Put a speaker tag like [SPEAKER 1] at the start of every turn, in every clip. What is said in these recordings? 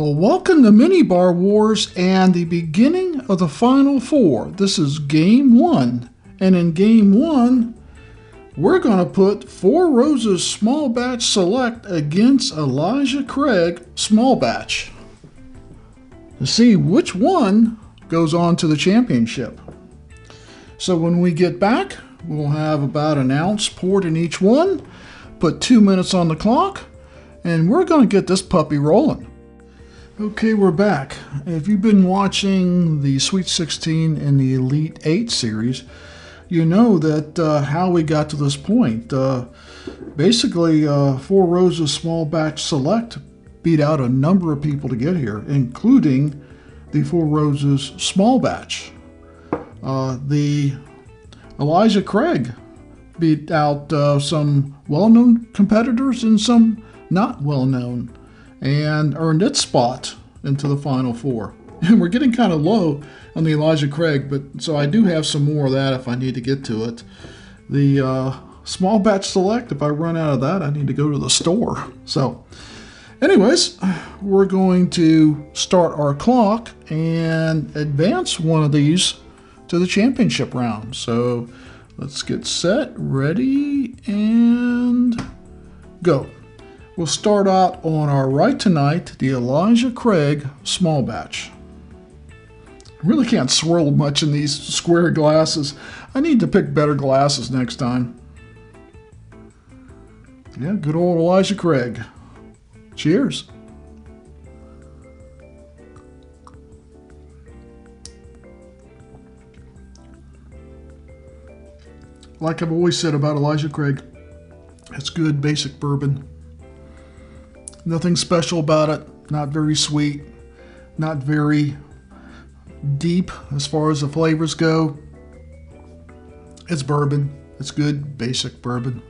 [SPEAKER 1] Well, welcome to Mini Bar Wars and the beginning of the Final Four. This is Game 1. And in Game 1, we're going to put Four Roses Small Batch Select against Elijah Craig Small Batch to see which one goes on to the championship. So when we get back, we'll have about an ounce poured in each one, put 2 minutes on the clock, and we're going to get this puppy rolling. Okay, we're back. If you've been watching the Sweet 16 and the Elite 8 series, you know that how we got to this point. Basically, Four Roses Small Batch Select beat out a number of people to get here, including the Four Roses Small Batch. The Elijah Craig beat out some well-known competitors and some not well-known, and earned its spot into the Final Four. And we're getting kind of low on the Elijah Craig, but so I do have some more of that if I need to get to it. The Small Batch Select, if I run out of that, I need to go to the store. So anyways, we're going to start our clock and advance one of these to the championship round. So let's get set, ready, and go. We'll start out on our right tonight, the Elijah Craig Small Batch. I really can't swirl much in these square glasses. I need to pick better glasses next time. Yeah, good old Elijah Craig. Cheers. Like I've always said about Elijah Craig, it's good basic bourbon. Nothing special about it, not very sweet, not very deep as far as the flavors go. It's bourbon. It's good basic bourbon.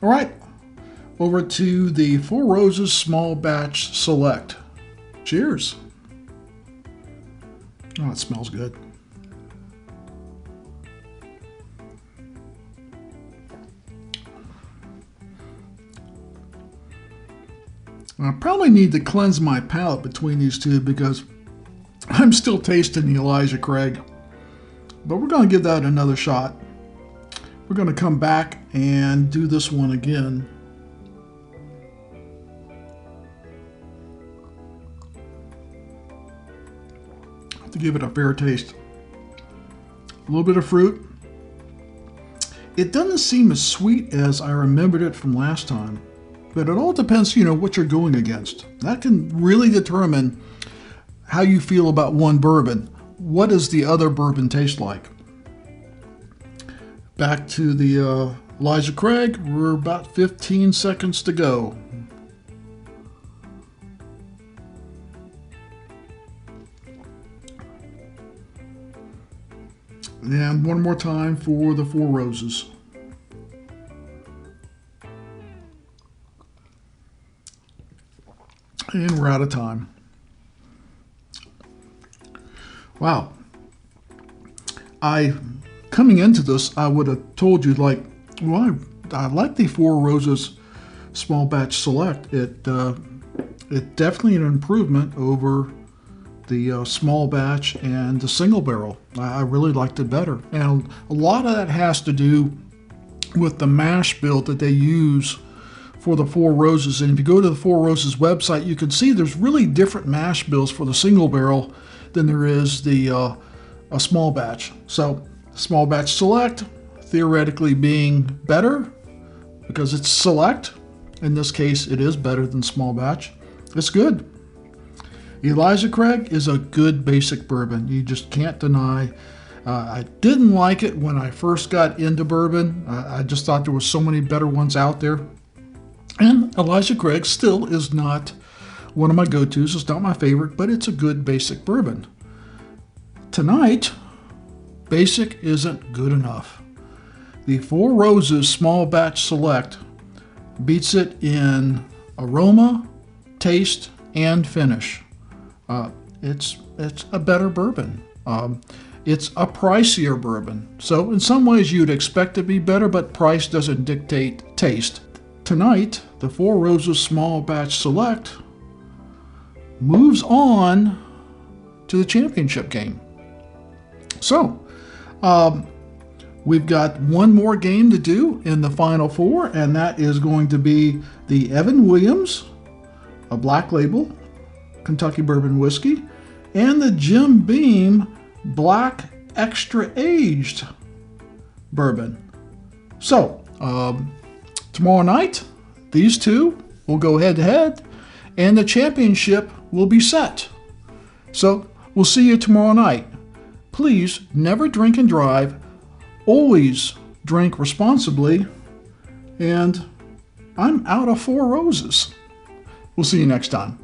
[SPEAKER 1] All right, over to the Four Roses Small Batch Select. Cheers. Oh, it smells good. I probably need to cleanse my palate between these two because I'm still tasting the Elijah Craig. But we're going to give that another shot. We're going to come back and do this one again. To give it a fair taste. A little bit of fruit. It doesn't seem as sweet as I remembered it from last time. But it all depends, what you're going against. That can really determine how you feel about one bourbon. What does the other bourbon taste like? Back to the Elijah Craig. We're about 15 seconds to go. And one more time for the Four Roses. And we're out of time. Wow. Coming into this, I would have told you, I like the Four Roses Small Batch Select. It definitely an improvement over the small batch and the single barrel. I really liked it better. And a lot of that has to do with the mash bill that they use for the Four Roses. And if you go to the Four Roses website, you can see there's really different mash bills for the single barrel than there is the a small batch. So Small Batch Select theoretically being better because it's select. In this case, it is better than small batch. It's good. Elijah Craig is a good basic bourbon. You just can't deny. I didn't like it when I first got into bourbon. I just thought there were so many better ones out there. And Elijah Craig still is not one of my go-tos. It's not my favorite, but it's a good basic bourbon. Tonight, basic isn't good enough. The Four Roses Small Batch Select beats it in aroma, taste, and finish. It's a better bourbon. It's a pricier bourbon. So in some ways you'd expect it to be better, but price doesn't dictate taste. Tonight, the Four Roses Small Batch Select moves on to the championship game. So, we've got one more game to do in the Final Four, and that is going to be the Evan Williams, a Black Label Kentucky Bourbon Whiskey, and the Jim Beam Black Extra Aged Bourbon. So, tomorrow night, these two will go head to head, and the championship will be set. So, we'll see you tomorrow night. Please never drink and drive. Always drink responsibly. And I'm out of Four Roses. We'll see you next time.